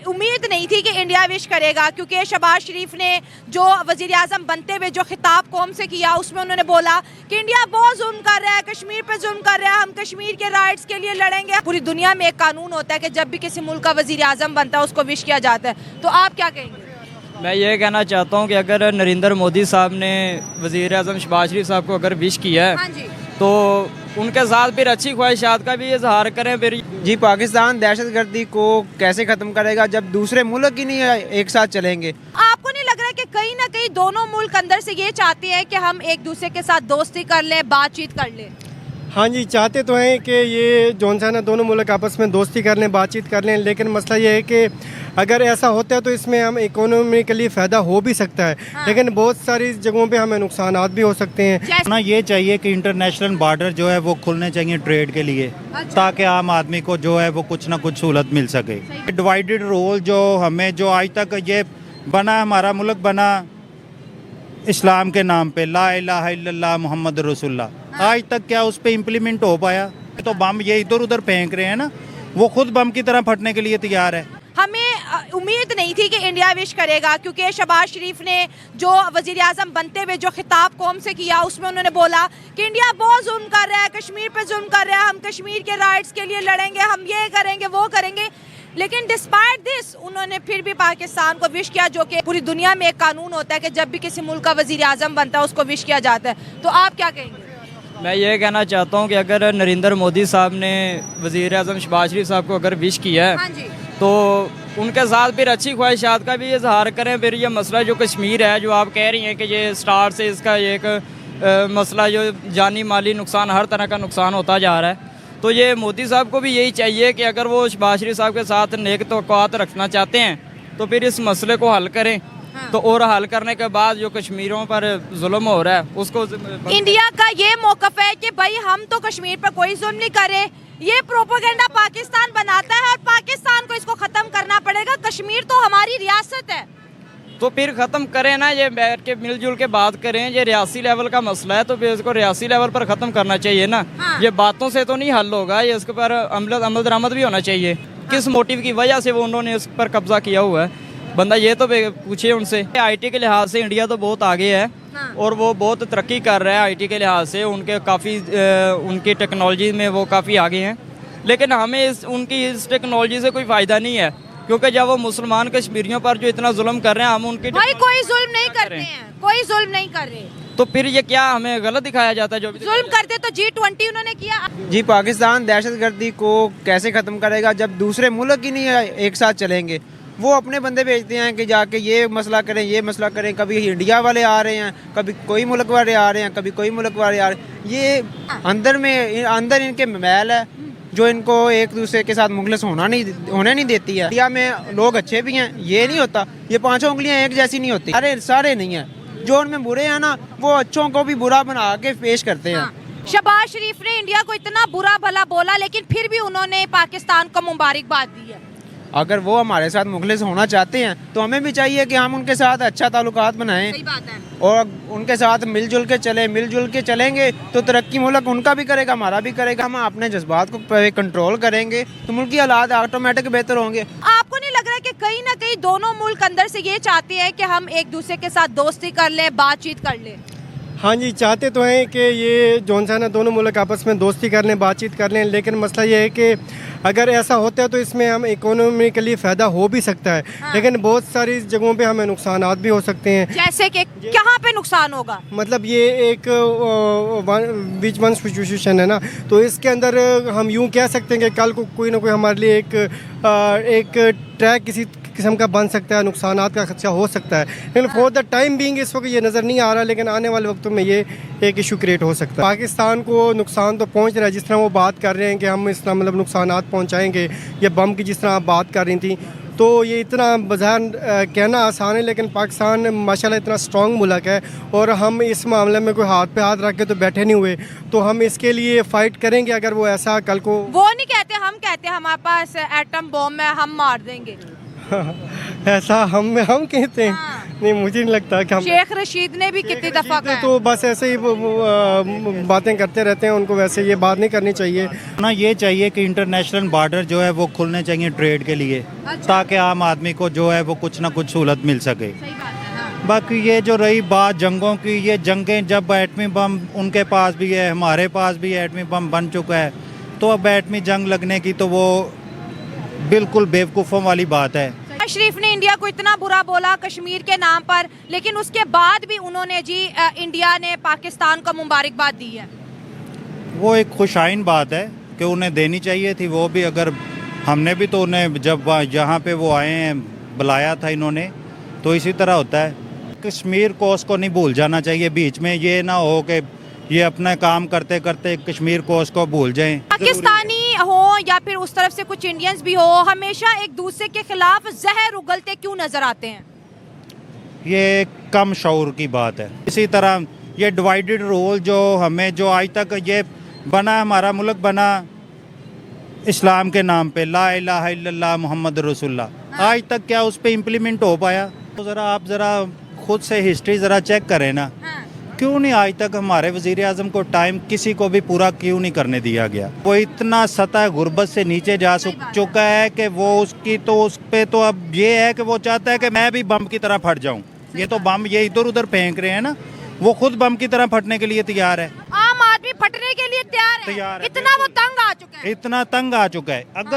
उम्मीद नहीं थी कि इंडिया विश करेगा, क्योंकि शहबाज शरीफ ने जो वजीर आज़म बनते हुए जो खिताब कौम से किया उसमें उन्होंने बोला कि इंडिया बहुत जुल्म कर रहा है, कश्मीर पे जुल्म कर रहा है, हम कश्मीर के राइट्स के लिए लड़ेंगे। पूरी दुनिया में एक कानून होता है कि जब भी किसी मुल्क का वजीर आज़म बनता है उसको विश किया जाता है, तो आप क्या कहेंगे? मैं ये कहना चाहता हूँ कि अगर नरेंद्र मोदी साहब ने वज़ीर आज़म शहबाज शरीफ साहब को अगर विश किया है, हाँ जी, तो उनके साथ फिर अच्छी ख्वाहिशात का भी इजहार करें। फिर जी, पाकिस्तान दहशतगर्दी को कैसे ख़त्म करेगा जब दूसरे मुल्क ही नहीं एक साथ चलेंगे? आपको नहीं लग रहा है कि कहीं ना कहीं दोनों मुल्क अंदर से ये चाहते हैं कि हम एक दूसरे के साथ दोस्ती कर लें, बातचीत कर लें? हाँ जी, चाहते तो हैं कि ये जौन सा ना दोनों मुल्क आपस में दोस्ती कर लें, बातचीत कर लें, लेकिन मसला ये है कि अगर ऐसा होता है तो इसमें हम इकोनॉमिकली फ़ायदा हो भी सकता है, हाँ। लेकिन बहुत सारी जगहों पे हमें नुकसानात भी हो सकते हैं। ना ये चाहिए कि इंटरनेशनल बॉर्डर जो है वो खुलने चाहिए ट्रेड के लिए, ताकि आम आदमी को जो है वो कुछ ना कुछ सहूलत मिल सके। डिवाइडेड रोल जो हमें जो आज तक ये बना, हमारा मुल्क बना इस्लाम के नाम पे, ला इलाहा इल्लल्लाह मुहम्मद रसूलुल्लाह, आज तक क्या उस पर इम्प्लीमेंट हो पाया? तो बम ये इधर उधर फेंक रहे हैं ना, वो खुद बम की तरह फटने के लिए तैयार है। हमें उम्मीद नहीं थी कि इंडिया विश करेगा, क्योंकि शहबाज शरीफ ने जो वजीर आज़म बनते हुए जो खिताब कौम से किया उसमें उन्होंने बोला कि इंडिया बहुत जुल्म कर रहा है, कश्मीर पे जुल्म कर रहा है, हम कश्मीर के राइट्स के लिए लड़ेंगे, हम ये करेंगे वो करेंगे। लेकिन डिस्पाइट दिस उन्होंने फिर भी पाकिस्तान को विश किया, जो कि पूरी दुनिया में एक कानून होता है कि जब भी किसी मुल्क का वजीर आज़म बनता है उसको विश किया जाता है, तो आप क्या कहेंगे? मैं ये कहना चाहता हूँ कि अगर नरेंद्र मोदी साहब ने वज़ीर आज़म शहबाज शरीफ साहब को अगर विश किया है, हाँ जी, तो उनके साथ फिर अच्छी ख्वाहिशात का भी इजहार करें। फिर ये मसला जो कश्मीर है, जो आप कह रही हैं कि ये स्टार्ट से इसका एक मसला जो जानी माली नुकसान, हर तरह का नुकसान होता जा रहा है, तो ये मोदी साहब को भी यही चाहिए कि अगर वो शहबाज शरीफ साहब के साथ नेक तवक्कुआत रखना चाहते हैं तो फिर इस मसले को हल करें। हाँ। तो और हल करने के बाद जो कश्मीरों पर जुल्म हो रहा है उसको इंडिया का ये मौकफ है कि भाई हम तो कश्मीर पर कोई जुल्म नहीं करे, ये प्रोपेगेंडा पाकिस्तान बनाता है और पाकिस्तान को इसको खत्म करना पड़ेगा, कश्मीर तो हमारी रियासत है। तो फिर ख़त्म करें ना, ये बैठ के मिलजुल के बात करें। ये रियासी लेवल का मसला है तो फिर इसको रियासी लेवल पर ख़त्म करना चाहिए ना। हाँ। ये बातों से तो नहीं हल होगा, ये इसके पर अमल दरामद भी होना चाहिए। किस मोटिव की वजह से वो उन्होंने इस पर कब्जा किया हुआ है, बंदा ये तो पूछिए उनसे। आईटी के लिहाज से इंडिया तो बहुत आगे है। हाँ। और वो बहुत तरक्की कर रहा है आईटी के लिहाज से, उनके काफ़ी उनकी टेक्नोलॉजी में वो काफ़ी आगे हैं, लेकिन हमें उनकी इस टेक्नोलॉजी से कोई फ़ायदा नहीं है, क्योंकि जब वो मुसलमान कश्मीरियों पर जो इतना जुल्म कर रहे हैं, हम उनकी भाई कोई जुल्म नहीं करते हैं, कोई जुल्म नहीं कर रहे, तो फिर ये क्या हमें गलत दिखाया जाता है? जो भी जुल्म करते तो G20 उन्होंने किया। जी, पाकिस्तान दहशतगर्दी को कैसे ख़त्म करेगा जब दूसरे मुल्क ही नहीं एक साथ चलेंगे? वो अपने बंदे भेजते हैं कि जाके ये मसला करें, ये मसला करें। कभी इंडिया वाले आ रहे हैं, कभी कोई मुल्क वाले आ रहे हैं, कभी कोई मुल्क वाले आ रहे हैं। ये अंदर इनके मैल है जो इनको एक दूसरे के साथ मुखलिस होने नहीं देती है। इंडिया में लोग अच्छे भी हैं, ये नहीं होता, ये पांचों उंगलियां एक जैसी नहीं होती। अरे सारे नहीं है, जो उनमें बुरे हैं ना वो अच्छों को भी बुरा बना के पेश करते हैं। शहबाज शरीफ ने इंडिया को इतना बुरा भला बोला, लेकिन फिर भी उन्होंने पाकिस्तान को मुबारकबाद दी है। अगर वो हमारे साथ मुखलिस होना चाहते हैं तो हमें भी चाहिए कि हम उनके साथ अच्छा ताल्लुकात बनाएं। सही बात है। और उनके साथ मिलजुल के चले, मिलजुल के चलेंगे तो तरक्की मुल्क उनका भी करेगा, हमारा भी करेगा। हम अपने जज्बात को कंट्रोल करेंगे तो मुल्क की हालात ऑटोमेटिक बेहतर होंगे। आपको नहीं लग रहा है कि कहीं ना कहीं दोनों मुल्क अंदर से ये चाहते हैं कि हम एक दूसरे के साथ दोस्ती कर लें, बातचीत कर लें? हाँ जी, चाहते तो हैं कि ये जौन सा ना दोनों मुल्क आपस में दोस्ती कर लें, बातचीत कर लें, लेकिन मसला ये है कि अगर ऐसा होता है तो इसमें हम इकोनॉमिकली फ़ायदा हो भी सकता है। हाँ। लेकिन बहुत सारी जगहों पे हमें नुकसानात भी हो सकते हैं। जैसे कि कहाँ पे नुकसान होगा? मतलब ये एक बीच वन सिचुएशन है ना, तो इसके अंदर हम यूँ कह सकते हैं कि कल को कोई ना कोई हमारे लिए एक ट्रैक किसी किस्म का बन सकता है, नुकसानात का खदशा हो सकता है। लेकिन फॉर द टाइम बीइंग इस वक्त ये नज़र नहीं आ रहा, लेकिन आने वाले वक्तों में ये एक इशू क्रिएट हो सकता है। पाकिस्तान को नुकसान तो पहुंच रहा है, जिस तरह वो बात कर रहे हैं कि हम इस तरह मतलब नुकसानात पहुंचाएंगे, ये बम की जिस तरह आप बात कर रही थी, तो ये इतना बज़ाहिर कहना आसान है, लेकिन पाकिस्तान माशाल्लाह इतना स्ट्रॉन्ग मुल्क है और हम इस मामले में कोई हाथ पे हाथ रख के तो बैठे नहीं हुए, तो हम इसके लिए फ़ाइट करेंगे। अगर वो ऐसा कल को वो नहीं कहते, हम कहते हैं हमारे पास एटम बॉम्ब है, हम मार देंगे। ऐसा हम कहते हैं। हाँ। नहीं, मुझे नहीं लगता कि हम शेख रशीद ने भी कितनी दफा कहा है। तो बस ऐसे ही बातें करते रहते हैं, उनको वैसे ये बात नहीं करनी चाहिए। ना ये चाहिए कि इंटरनेशनल बॉर्डर जो है वो खुलने चाहिए ट्रेड के लिए, ताकि आम आदमी को जो है वो कुछ ना कुछ सहूलत मिल सके। सही बात है, हाँ। बाकी ये जो रही बात जंगों की, ये जंगें जब एटमी बम उनके पास भी है, हमारे पास भी एटमी बम बन चुका है, तो अब एटमी जंग लगने की तो वो बिल्कुल बेवकूफ़ों वाली बात है। शरीफ ने इंडिया को इतना बुरा बोला कश्मीर के नाम पर, लेकिन उसके बाद भी उन्होंने जी इंडिया ने पाकिस्तान को मुबारकबाद दी है। वो एक खुशाइन बात है कि उन्हें देनी चाहिए थी, वो भी अगर हमने भी तो उन्हें जब यहाँ पे वो आए हैं बुलाया था इन्होंने, तो इसी तरह होता है। कश्मीर को उसको नहीं भूल जाना चाहिए, बीच में ये ना हो कि ये अपना काम करते करते कश्मीर को उसको भूल जाएं। पाकिस्तानी हो या फिर उस तरफ से कुछ इंडियंस भी हो, हमेशा एक दूसरे के खिलाफ जहर उगलते क्यों नजर आते हैं? ये कम शऊर की बात है। इसी तरह ये डिवाइडेड रोल जो हमें जो आज तक ये बना, हमारा मुल्क बना इस्लाम के नाम पे, ला इलाहा इल्लल्लाह मुहम्मद रसूलुल्लाह, आज तक क्या उस पर इम्प्लीमेंट हो पाया? तो ज़रा आप ज़रा खुद से हिस्ट्री ज़रा चेक करें ना, क्यों नहीं आज तक हमारे वज़ीर आज़म को टाइम किसी को भी पूरा क्यों नहीं करने दिया गया? वो इतना सतह गुर्बत से नीचे जा चुका है कि वो उसकी तो उस पे तो अब ये है कि वो चाहता है कि मैं भी बम की तरह फट जाऊं। ये तो बम ये इधर उधर फेंक रहे हैं ना, वो खुद बम की तरह फटने के लिए तैयार है। आम आदमी फटने के लिए तैयार है। तैयार है, इतना वो तंग आ चुका है। इतना तंग आ चुका है। अगर